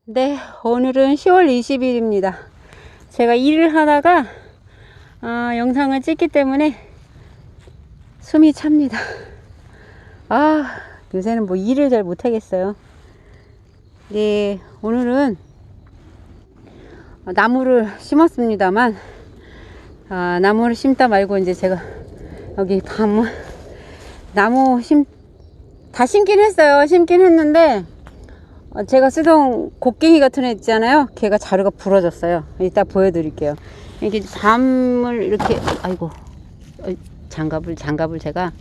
네, 오늘은 10월 20일입니다. 제가 일을 하다가 영상을 찍기 때문에 숨이 찹니다. 요새는 뭐 일을 잘 못하겠어요. 네, 오늘은 나무를 심었습니다만 나무를 심다 말고 이제 제가 여기 나무 다 심긴 했어요. 심긴 했는데 제가 쓰던 곡괭이 같은 애 있잖아요. 걔가 자루가 부러졌어요. 이따 보여드릴게요. 이게 밤을 이렇게 장갑을 제가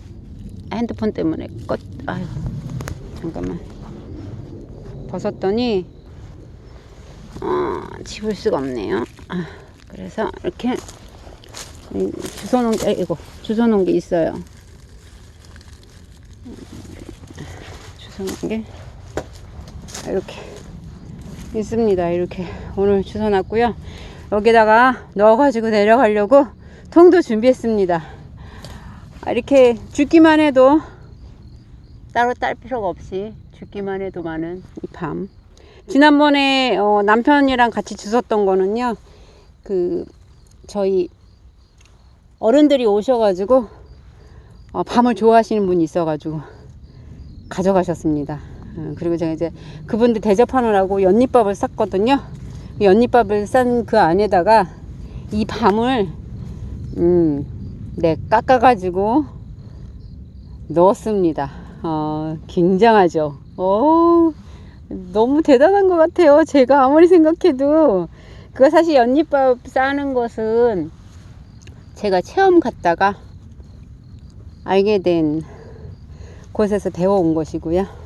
핸드폰 때문에 잠깐만 벗었더니 집을 수가 없네요. 그래서 이렇게 주워놓은 게 있어요. 주워놓은 게 이렇게 있습니다. 이렇게 오늘 주워놨고요. 여기다가 넣어가지고 내려가려고 통도 준비했습니다. 이렇게 죽기만 해도 따로 딸 필요가 없이 죽기만 해도 많은 이 밤. 지난번에 남편이랑 같이 주웠던 거는요, 저희 어른들이 오셔가지고 밤을 좋아하시는 분이 있어가지고 가져가셨습니다. 그리고 제가 이제 그분들 대접하느라고 연잎밥을 쌌거든요. 연잎밥을 싼 그 안에다가 이 밤을 깎아가지고 넣었습니다. 굉장하죠. 너무 대단한 것 같아요. 제가 아무리 생각해도. 그거 사실 연잎밥 싸는 것은 제가 체험 갔다가 알게 된 곳에서 배워온 것이고요.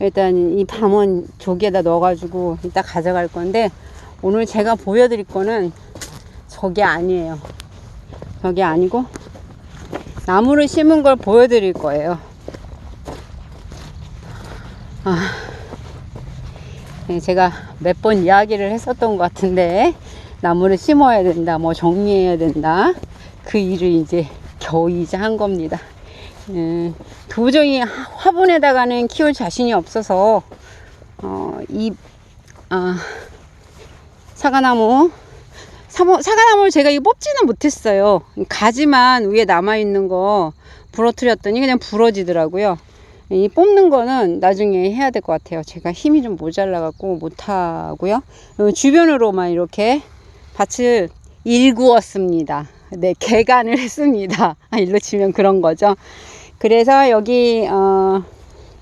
일단 이 밤은 조기에다 넣어가지고 이따 가져갈 건데, 오늘 제가 보여드릴 거는 저게 아니에요. 저게 아니고 나무를 심은 걸 보여드릴 거예요. 제가 몇 번 이야기를 했었던 것 같은데, 나무를 심어야 된다, 뭐 정리해야 된다, 그 일을 이제 겨우 한 겁니다. 도저히 화분에다가는 키울 자신이 없어서 사과나무를 제가 이거 뽑지는 못했어요. 가지만 위에 남아있는 거 부러뜨렸더니 그냥 부러지더라고요. 이 뽑는 거는 나중에 해야 될 것 같아요. 제가 힘이 좀 모자라 갖고 못하고요. 주변으로만 이렇게 밭을 일구었습니다. 네, 개간을 했습니다. 일로 치면 그런 거죠. 그래서 여기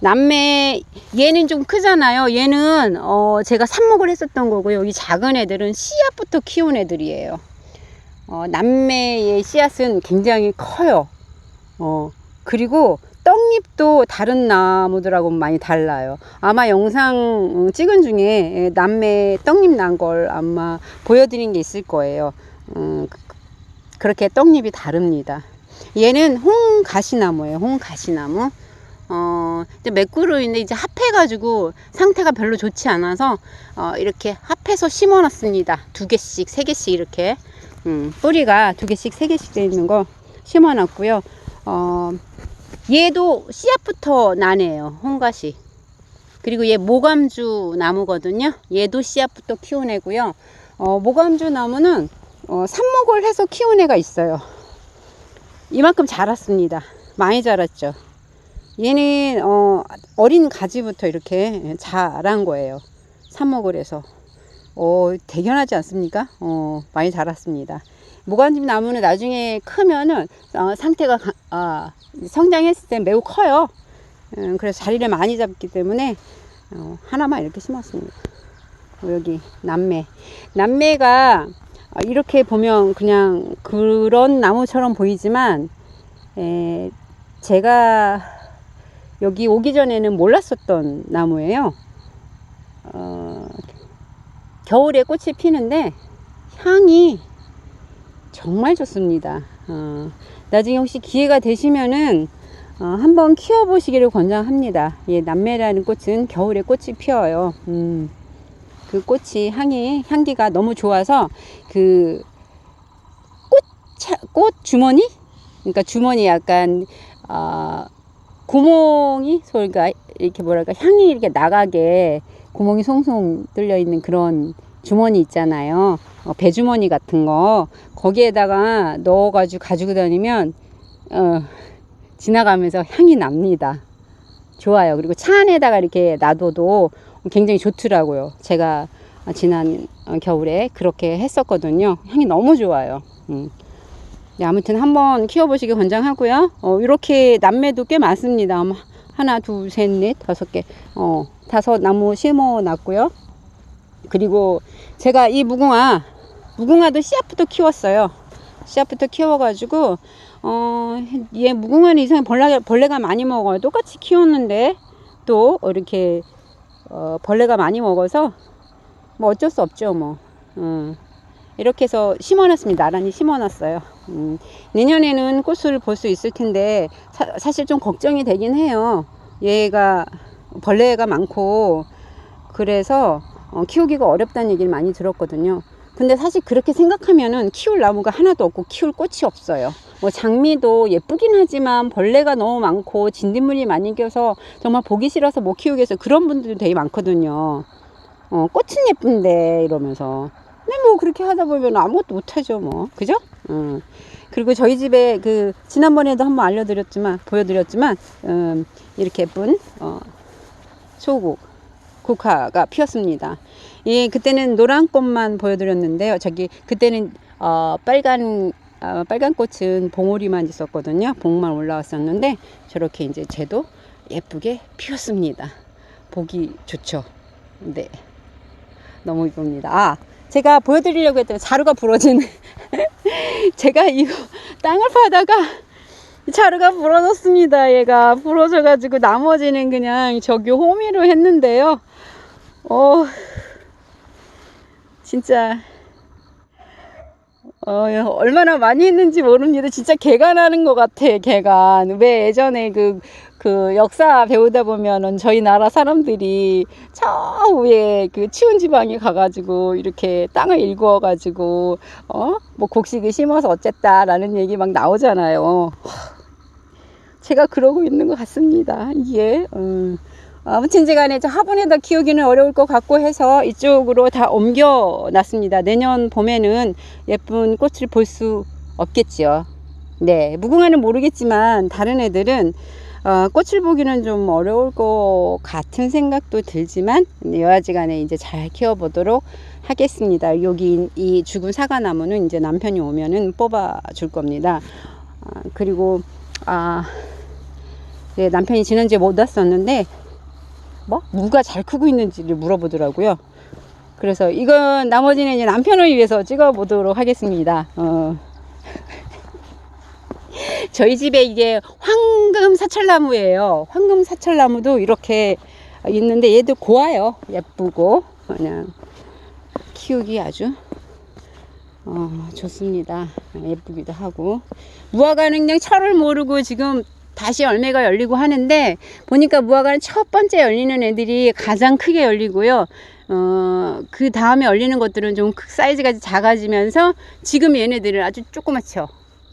남매, 얘는 좀 크잖아요. 얘는 제가 삽목을 했었던 거고요. 여기 작은 애들은 씨앗부터 키운 애들이에요. 남매의 씨앗은 굉장히 커요. 그리고 떡잎도 다른 나무들하고 많이 달라요. 아마 영상 찍은 중에 남매 떡잎 난 걸 아마 보여드린 게 있을 거예요. 그렇게 떡잎이 다릅니다. 얘는 홍가시나무예요. 홍가시나무. 이제 맥구로 인해 이제 합해가지고 상태가 별로 좋지 않아서 이렇게 합해서 심어놨습니다. 2개씩, 3개씩 이렇게 뿌리가 2개씩, 3개씩 되어 있는 거 심어놨고요. 얘도 씨앗부터 나네요. 홍가시. 그리고 얘 모감주 나무거든요. 얘도 씨앗부터 키운 애고요. 모감주 나무는 삽목을 해서 키운 애가 있어요. 이만큼 자랐습니다. 많이 자랐죠. 얘는 어린 가지부터 이렇게 자란 거예요. 삽목을 해서. 대견하지 않습니까? 많이 자랐습니다. 모간집 나무는 나중에 크면은 상태가 성장했을 때 매우 커요. 그래서 자리를 많이 잡기 때문에 하나만 이렇게 심었습니다. 여기 남매가 이렇게 보면 그냥 그런 나무처럼 보이지만 제가 여기 오기 전에는 몰랐었던 나무예요. 겨울에 꽃이 피는데 향이 정말 좋습니다. 나중에 혹시 기회가 되시면은 한번 키워보시기를 권장합니다. 남매라는 꽃은 겨울에 꽃이 피어요. 그 꽃이 향기가 너무 좋아서 그 꽃 주머니? 그러니까 주머니 약간 구멍이 소리가 이렇게 뭐랄까 향이 이렇게 나가게 구멍이 송송 뚫려 있는 그런 주머니 있잖아요. 배주머니 같은 거 거기에다가 넣어가지고 가지고 다니면 지나가면서 향이 납니다. 좋아요. 그리고 차 안에다가 이렇게 놔둬도 굉장히 좋더라고요. 제가 지난 겨울에 그렇게 했었거든요. 향이 너무 좋아요. 네, 아무튼 한번 키워보시기 권장하고요. 이렇게 남매도 꽤 많습니다. 하나, 둘, 셋, 넷, 5개, 5나무 심어 놨고요. 그리고 제가 이 무궁화도 씨앗부터 키웠어요. 씨앗부터 키워가지고 얘 무궁화는 이상하게 벌레가 많이 먹어요. 똑같이 키웠는데 또 이렇게 벌레가 많이 먹어서 뭐 어쩔 수 없죠. 뭐 이렇게 해서 심어놨습니다. 나란히 심어놨어요. 내년에는 꽃을 볼 수 있을 텐데 사실 좀 걱정이 되긴 해요. 얘가 벌레가 많고 그래서 키우기가 어렵다는 얘기를 많이 들었거든요. 근데 사실 그렇게 생각하면은 키울 나무가 하나도 없고 키울 꽃이 없어요. 뭐 장미도 예쁘긴 하지만 벌레가 너무 많고 진딧물이 많이 껴서 정말 보기 싫어서 못 키우겠어요. 그런 분들도 되게 많거든요. 꽃은 예쁜데 이러면서. 근데 뭐 그렇게 하다 보면 아무것도 못하죠 뭐. 그죠? 그리고 저희 집에 지난번에도 한번 보여드렸지만 이렇게 예쁜 국화가 피었습니다. 예, 그때는 노란 꽃만 보여드렸는데요. 그때는 빨간 꽃은 봉오리만 있었거든요. 봉만 올라왔었는데 저렇게 이제 쟤도 예쁘게 피었습니다. 보기 좋죠. 네, 너무 이쁩니다. 제가 보여드리려고 했더니 자루가 부러지는 제가 이거 땅을 파다가 자루가 부러졌습니다. 얘가 부러져가지고 나머지는 그냥 저기 호미로 했는데요. 진짜 얼마나 많이 했는지 모릅니다. 진짜 개가 나는 것 같아. 개가 왜 예전에 그 역사 배우다 보면은 저희 나라 사람들이 저 위에 추운 지방에 가가지고 이렇게 땅을 일구어 가지고 뭐 곡식을 심어서 어쨌다라는 얘기 막 나오잖아요. 제가 그러고 있는 것 같습니다. 이게 아무튼 제가 저 화분에다 키우기는 어려울 것 같고 해서 이쪽으로 다 옮겨 놨습니다. 내년 봄에는 예쁜 꽃을 볼 수 없겠지요. 네, 무궁화는 모르겠지만 다른 애들은 꽃을 보기는 좀 어려울 것 같은 생각도 들지만 여하지간에 이제 잘 키워보도록 하겠습니다. 여기 이 죽은 사과나무는 이제 남편이 오면은 뽑아 줄 겁니다. 그리고 네, 남편이 지난주에 못 왔었는데 무가 잘 크고 있는지를 물어보더라고요. 그래서 이건 나머지는 이제 남편을 위해서 찍어보도록 하겠습니다. 저희 집에 이게 황금 사철나무예요. 황금 사철나무도 이렇게 있는데 얘도 고와요. 예쁘고 그냥 키우기 아주 좋습니다. 예쁘기도 하고 무화과는 그냥 철을 모르고 지금 다시 열매가 열리고 하는데 보니까 무화과는 첫 번째 열리는 애들이 가장 크게 열리고요. 그 다음에 열리는 것들은 좀 사이즈가 작아지면서 지금 얘네들은 아주 조그맣죠.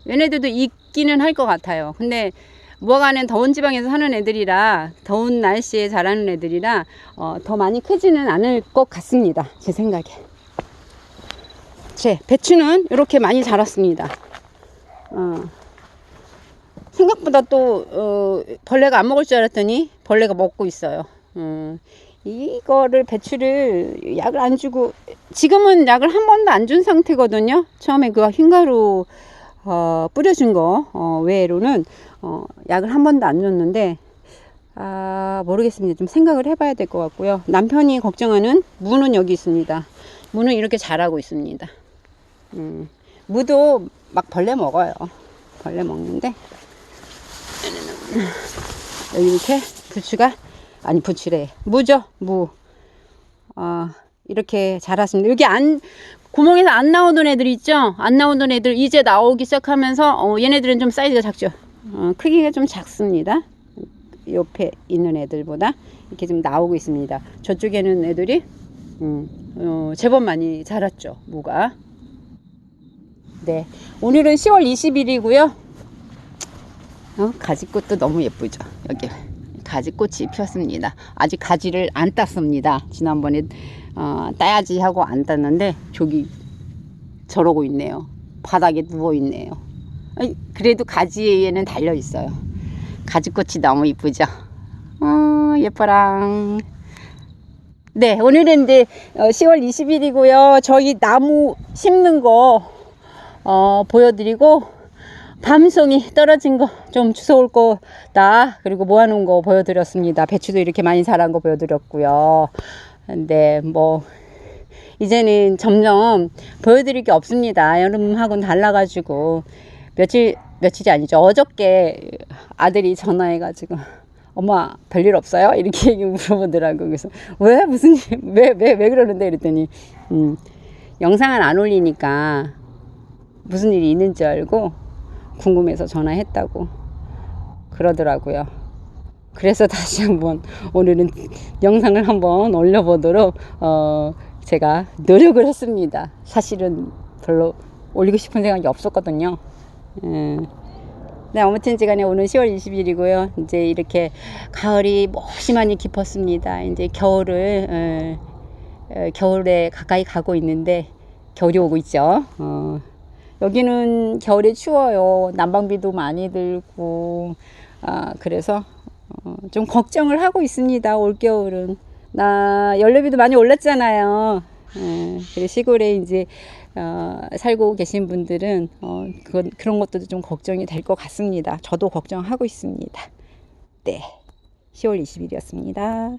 얘네들도 있기는 할 것 같아요. 근데 무화과는 더운 지방에서 사는 애들이라 더운 날씨에 자라는 애들이라 더 많이 크지는 않을 것 같습니다. 제 생각에. 제 배추는 이렇게 많이 자랐습니다. 생각보다 또 벌레가 안 먹을 줄 알았더니 벌레가 먹고 있어요. 이거를 배추를 약을 안 주고 지금은 약을 한 번도 안 준 상태거든요. 처음에 그 흰가루 뿌려준 거 외로는 약을 한 번도 안 줬는데 모르겠습니다. 좀 생각을 해봐야 될 것 같고요. 남편이 걱정하는 무는 여기 있습니다. 무는 이렇게 자라고 있습니다. 무도 막 벌레 먹어요. 벌레 먹는데 여기 이렇게 부추래. 무죠? 무. 이렇게 자랐습니다. 여기 구멍에서 안 나오던 애들 있죠? 안 나오던 애들 이제 나오기 시작하면서 얘네들은 좀 사이즈가 작죠? 크기가 좀 작습니다. 옆에 있는 애들보다 이렇게 좀 나오고 있습니다. 저쪽에는 애들이 제법 많이 자랐죠, 무가. 네, 오늘은 10월 20일이고요. 가지꽃도 너무 예쁘죠. 여기 가지꽃이 피었습니다. 아직 가지를 안 땄습니다. 지난번에 따야지 하고 안 땄는데 저기 저러고 있네요. 바닥에 누워 있네요. 그래도 가지에는 달려 있어요. 가지꽃이 너무 이쁘죠. 예뻐랑. 네, 오늘은 이제 10월 20일이고요. 저희 나무 심는 거 보여드리고, 밤송이 떨어진 거 좀 주워올 거다. 그리고 모아놓은 거 보여드렸습니다. 배추도 이렇게 많이 자란 거 보여드렸고요. 근데 뭐 이제는 점점 보여드릴 게 없습니다. 여름하고는 달라가지고 며칠이 아니죠. 어저께 아들이 전화해가지고 엄마 별일 없어요? 이렇게 얘기 물어보더라고. 그래서 왜 무슨 왜 그러는데 이랬더니 영상을 안 올리니까 무슨 일이 있는 줄 알고 궁금해서 전화했다고 그러더라고요. 그래서 다시 한번 오늘은 영상을 한번 올려보도록 제가 노력을 했습니다. 사실은 별로 올리고 싶은 생각이 없었거든요. 네, 아무튼 간에 오늘 10월 20일이고요. 이제 이렇게 가을이 몹시 많이 깊었습니다. 이제 겨울에 가까이 가고 있는데 겨울이 오고 있죠. 여기는 겨울에 추워요. 난방비도 많이 들고 그래서 좀 걱정을 하고 있습니다. 올겨울은 연료비도 많이 올랐잖아요. 그리고 시골에 이제 살고 계신 분들은 그런 것도 좀 걱정이 될 것 같습니다. 저도 걱정하고 있습니다. 네, 10월 20일이었습니다.